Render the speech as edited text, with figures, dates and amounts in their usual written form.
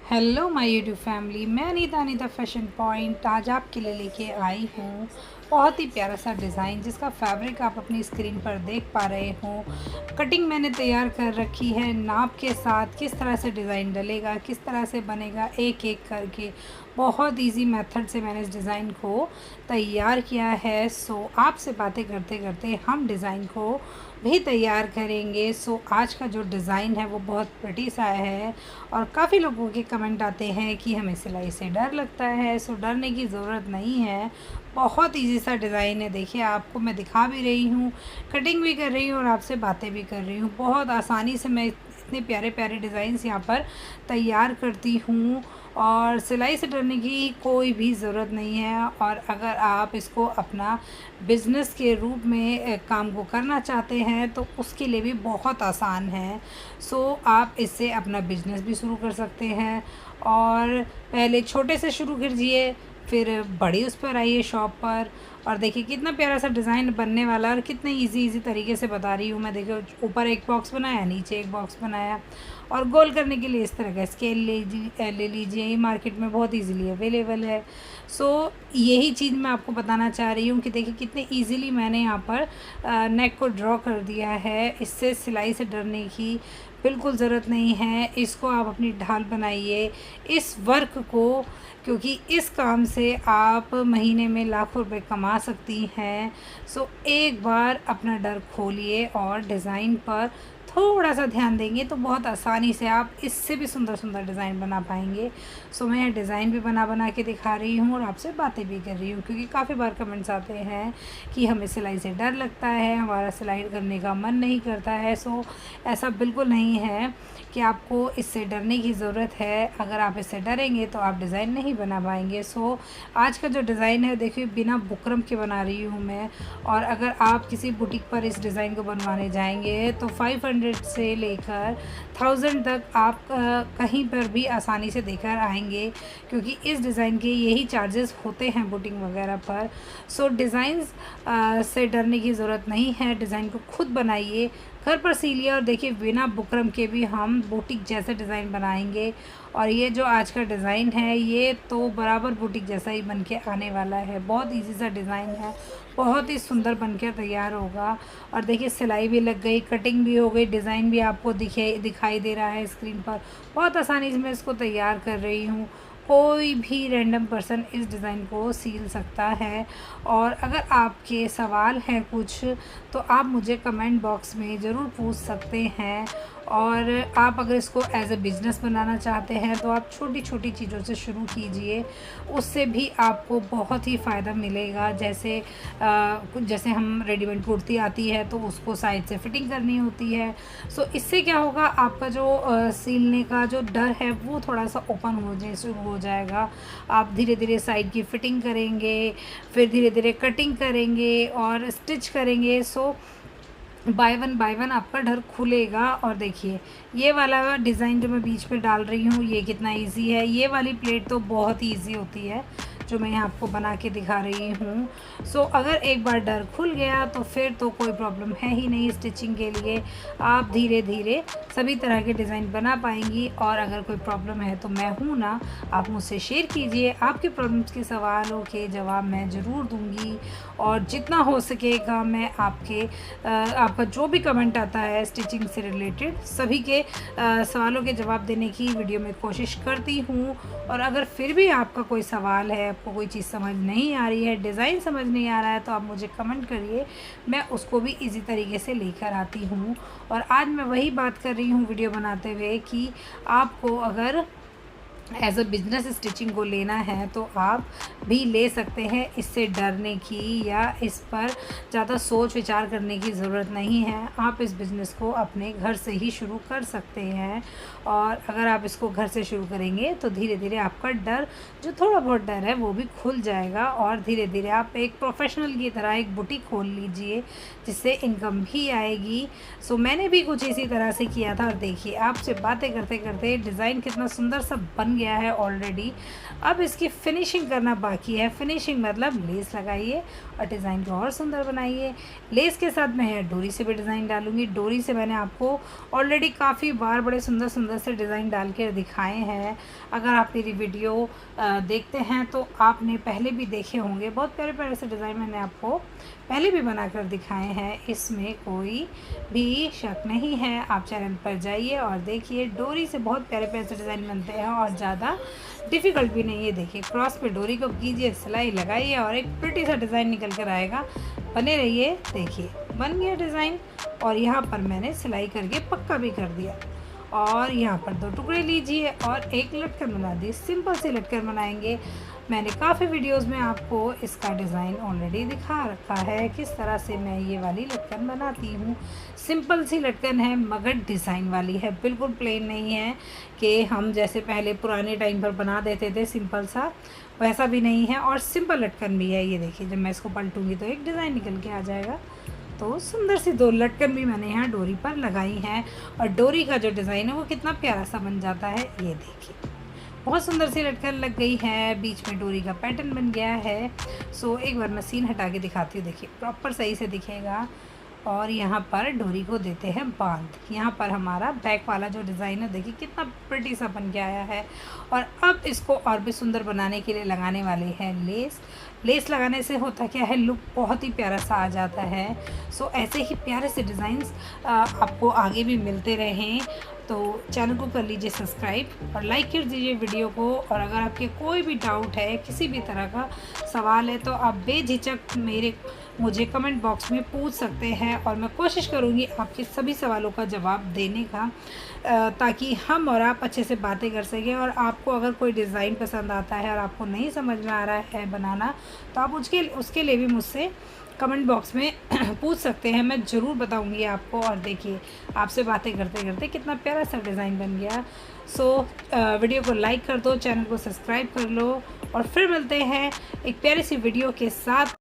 Hello my YouTube family, मैं Anita fashion point आज आपके लिए लेके आई हूँ बहुत ही प्यारा सा डिज़ाइन जिसका फैब्रिक आप अपनी स्क्रीन पर देख पा रहे हो। कटिंग मैंने तैयार कर रखी है नाप के साथ, किस तरह से डिज़ाइन डलेगा, किस तरह से बनेगा, एक एक करके बहुत इजी मेथड से मैंने इस डिज़ाइन को तैयार किया है। सो आपसे बातें करते करते हम डिज़ाइन को भी तैयार करेंगे। सो आज का जो डिज़ाइन है वो बहुत प्रिटी सा है और काफ़ी लोगों के कमेंट आते हैं कि हमें सिलाई से डर लगता है। सो डरने की ज़रूरत नहीं है, बहुत इजी सा डिज़ाइन है। देखिए, आपको मैं दिखा भी रही हूँ, कटिंग भी कर रही हूँ और आपसे बातें भी कर रही हूँ। बहुत आसानी से मैं इतने प्यारे प्यारे डिज़ाइंस यहाँ पर तैयार करती हूँ और सिलाई से डरने की कोई भी ज़रूरत नहीं है। और अगर आप इसको अपना बिज़नेस के रूप में काम को करना चाहते हैं तो उसके लिए भी बहुत आसान है। सो आप इससे अपना बिज़नेस भी शुरू कर सकते हैं और पहले छोटे से शुरू कीजिए, फिर बड़ी उस पर आइए शॉप पर। और देखिए कितना प्यारा सा डिज़ाइन बनने वाला है और कितने इजी तरीके से बता रही हूँ मैं। देखिए, ऊपर एक बॉक्स बनाया, नीचे एक बॉक्स बनाया और गोल करने के लिए इस तरह का स्केल ले लीजिए। ये मार्केट में बहुत इजीली अवेलेबल है। सो यही चीज़ मैं आपको बताना चाह रही हूँ कि देखिए कितने इजीली मैंने यहाँ पर नेक को ड्रॉ कर दिया है। इससे सिलाई से डरने की बिल्कुल ज़रूरत नहीं है। इसको आप अपनी ढाल बनाइए इस वर्क को, क्योंकि इस काम से आप महीने में लाखों रुपए कमा सकती हैं। सो एक बार अपना डर खोलिए और डिज़ाइन पर थोड़ा सा ध्यान देंगे तो बहुत आसानी से आप इससे भी सुंदर सुंदर डिज़ाइन बना पाएंगे। सो मैं डिज़ाइन भी बना के दिखा रही हूँ और आपसे बातें भी कर रही हूँ, क्योंकि काफ़ी बार कमेंट्स आते हैं कि हमें सिलाई से डर लगता है, हमारा सिलाई करने का मन नहीं करता है। सो ऐसा बिल्कुल नहीं है कि आपको इससे डरने की ज़रूरत है। अगर आप इससे डरेंगे तो आप डिज़ाइन नहीं बना पाएंगे। सो आज का जो डिज़ाइन है, देखिए बिना बुकरम के बना रही हूँ मैं। और अगर आप किसी बुटीक पर इस डिज़ाइन को बनवाने जाएंगे तो 500 से लेकर 1000 तक आप कहीं पर भी आसानी से देकर आएंगे, क्योंकि इस डिज़ाइन के यही चार्जेस होते हैं बुटीक वगैरह पर। सो डिज़ाइंस से डरने की ज़रूरत नहीं है। डिज़ाइन को खुद बनाइए, घर पर सिलिए और देखिए बिना बुकरम के भी हम बुटीक जैसा डिज़ाइन बनाएंगे। और ये जो आज का डिज़ाइन है ये तो बराबर बुटीक जैसा ही बन के आने वाला है। बहुत इजी सा डिज़ाइन है, बहुत ही सुंदर बनकर तैयार होगा। और देखिए सिलाई भी लग गई, कटिंग भी हो गई, डिज़ाइन भी आपको दिखाई दे रहा है स्क्रीन पर। बहुत आसानी से मैं इसको तैयार कर रही हूँ। कोई भी रैंडम पर्सन इस डिज़ाइन को सील सकता है। और अगर आपके सवाल हैं कुछ तो आप मुझे कमेंट बॉक्स में ज़रूर पूछ सकते हैं। और आप अगर इसको एज अ बिज़नेस बनाना चाहते हैं तो आप छोटी छोटी चीज़ों से शुरू कीजिए, उससे भी आपको बहुत ही फ़ायदा मिलेगा। जैसे हम रेडीमेड कुर्ती आती है तो उसको साइड से फिटिंग करनी होती है। सो इससे क्या होगा, आपका जो सीलने का जो डर है वो थोड़ा सा ओपन हो जाए शुरू हो जाएगा। आप धीरे धीरे साइड की फ़िटिंग करेंगे, फिर धीरे धीरे कटिंग करेंगे और स्टिच करेंगे। सो बाय वन आपका डर खुलेगा। और देखिए ये वाला डिज़ाइन जो मैं बीच में डाल रही हूँ ये कितना इजी है। ये वाली प्लेट तो बहुत ही इजी होती है जो मैं आपको बना के दिखा रही हूँ। सो अगर एक बार डर खुल गया तो फिर तो कोई प्रॉब्लम है ही नहीं। स्टिचिंग के लिए आप धीरे धीरे सभी तरह के डिज़ाइन बना पाएंगी। और अगर कोई प्रॉब्लम है तो मैं हूँ ना, आप मुझसे शेयर कीजिए, आपके प्रॉब्लम्स के सवालों के जवाब मैं ज़रूर दूँगी। और जितना हो सकेगा मैं आपका जो भी कमेंट आता है स्टिचिंग से रिलेटेड सभी के सवालों के जवाब देने की वीडियो में कोशिश करती हूँ। और अगर फिर भी आपका कोई सवाल है, आपको कोई चीज़ समझ नहीं आ रही है, डिज़ाइन समझ नहीं आ रहा है, तो आप मुझे कमेंट करिए, मैं उसको भी इजी तरीके से लेकर आती हूँ। और आज मैं वही बात कर रही हूँ वीडियो बनाते हुए कि आपको अगर एज अ बिज़नेस स्टिचिंग को लेना है तो आप भी ले सकते हैं। इससे डरने की या इस पर ज़्यादा सोच विचार करने की ज़रूरत नहीं है। आप इस बिज़नेस को अपने घर से ही शुरू कर सकते हैं। और अगर आप इसको घर से शुरू करेंगे तो धीरे धीरे आपका डर, जो थोड़ा बहुत डर है, वो भी खुल जाएगा। और धीरे धीरे आप एक प्रोफेशनल की तरह एक बुटीक खोल लीजिए जिससे इनकम भी आएगी। सो मैंने भी कुछ इसी तरह से किया था और देखिए आपसे बातें करते करते डिज़ाइन कितना सुंदर सा बन गया है ऑलरेडी। अब इसकी फिनिशिंग करना बाकी है। फिनिशिंग मतलब लेस लगाइए और डिज़ाइन को और सुंदर बनाइए। लेस के साथ मैं यहाँ डोरी से भी डिज़ाइन डालूँगी। डोरी से मैंने आपको ऑलरेडी काफ़ी बार बड़े सुंदर सुंदर से डिज़ाइन डाल के दिखाए हैं। अगर आप मेरी वीडियो देखते हैं तो आपने पहले भी देखे होंगे। बहुत प्यारे प्यारे से डिज़ाइन मैंने आपको पहले भी बनाकर दिखाए हैं, इसमें कोई भी शक नहीं है। आप चैनल पर जाइए और देखिए, डोरी से बहुत प्यारे प्यारे से डिज़ाइन बनते हैं और ज़्यादा डिफ़िकल्ट भी नहीं है। देखिए, क्रॉस पे डोरी को कीजिए, सिलाई लगाइए और एक प्रिटी सा डिज़ाइन निकल कर आएगा। बने रहिए। देखिए, बन गया डिज़ाइन और यहाँ पर मैंने सिलाई करके पक्का भी कर दिया। और यहाँ पर 2 टुकड़े लीजिए और एक लटकन बना दी। सिंपल सी लटकन बनाएंगे। मैंने काफ़ी वीडियोस में आपको इसका डिज़ाइन ऑलरेडी दिखा रखा है, किस तरह से मैं ये वाली लटकन बनाती हूँ। सिंपल सी लटकन है मगर डिज़ाइन वाली है, बिल्कुल प्लेन नहीं है कि हम जैसे पहले पुराने टाइम पर बना देते थे सिंपल सा, वैसा भी नहीं है। और सिंपल लटकन भी है। ये देखिए, जब मैं इसको पलटूँगी तो एक डिज़ाइन निकल के आ जाएगा। तो सुंदर सी 2 लटकन भी मैंने यहाँ डोरी पर लगाई हैं और डोरी का जो डिज़ाइन है वो कितना प्यारा सा बन जाता है। ये देखिए, बहुत सुंदर सी लटकन लग गई है, बीच में डोरी का पैटर्न बन गया है। सो एक बार मशीन हटा के दिखाती हूँ। देखिए, प्रॉपर सही से दिखेगा। और यहाँ पर डोरी को देते हैं बांध। यहाँ पर हमारा बैक वाला जो डिज़ाइन है, देखिए कितना प्रिटी सा बन के आया है। और अब इसको और भी सुंदर बनाने के लिए लगाने वाले हैं लेस। लेस लगाने से होता क्या है, लुक बहुत ही प्यारा सा आ जाता है। सो ऐसे ही प्यारे से डिज़ाइंस आपको आगे भी मिलते रहें। तो चैनल को कर लीजिए सब्सक्राइब और लाइक कर दीजिए वीडियो को। और अगर आपके कोई भी डाउट है, किसी भी तरह का सवाल है, तो आप बेझिझक मुझे कमेंट बॉक्स में पूछ सकते हैं और मैं कोशिश करूँगी आपके सभी सवालों का जवाब देने का, ताकि हम और आप अच्छे से बातें कर सकें। और आपको अगर कोई डिज़ाइन पसंद आता है और आपको नहीं समझ में आ रहा है बनाना, तो आप उसके लिए भी मुझसे कमेंट बॉक्स में पूछ सकते हैं, मैं ज़रूर बताऊंगी आपको। और देखिए, आपसे बातें करते करते कितना प्यारा सा डिज़ाइन बन गया। सो वीडियो को लाइक कर दो, चैनल को सब्सक्राइब कर लो और फिर मिलते हैं एक प्यारी सी वीडियो के साथ।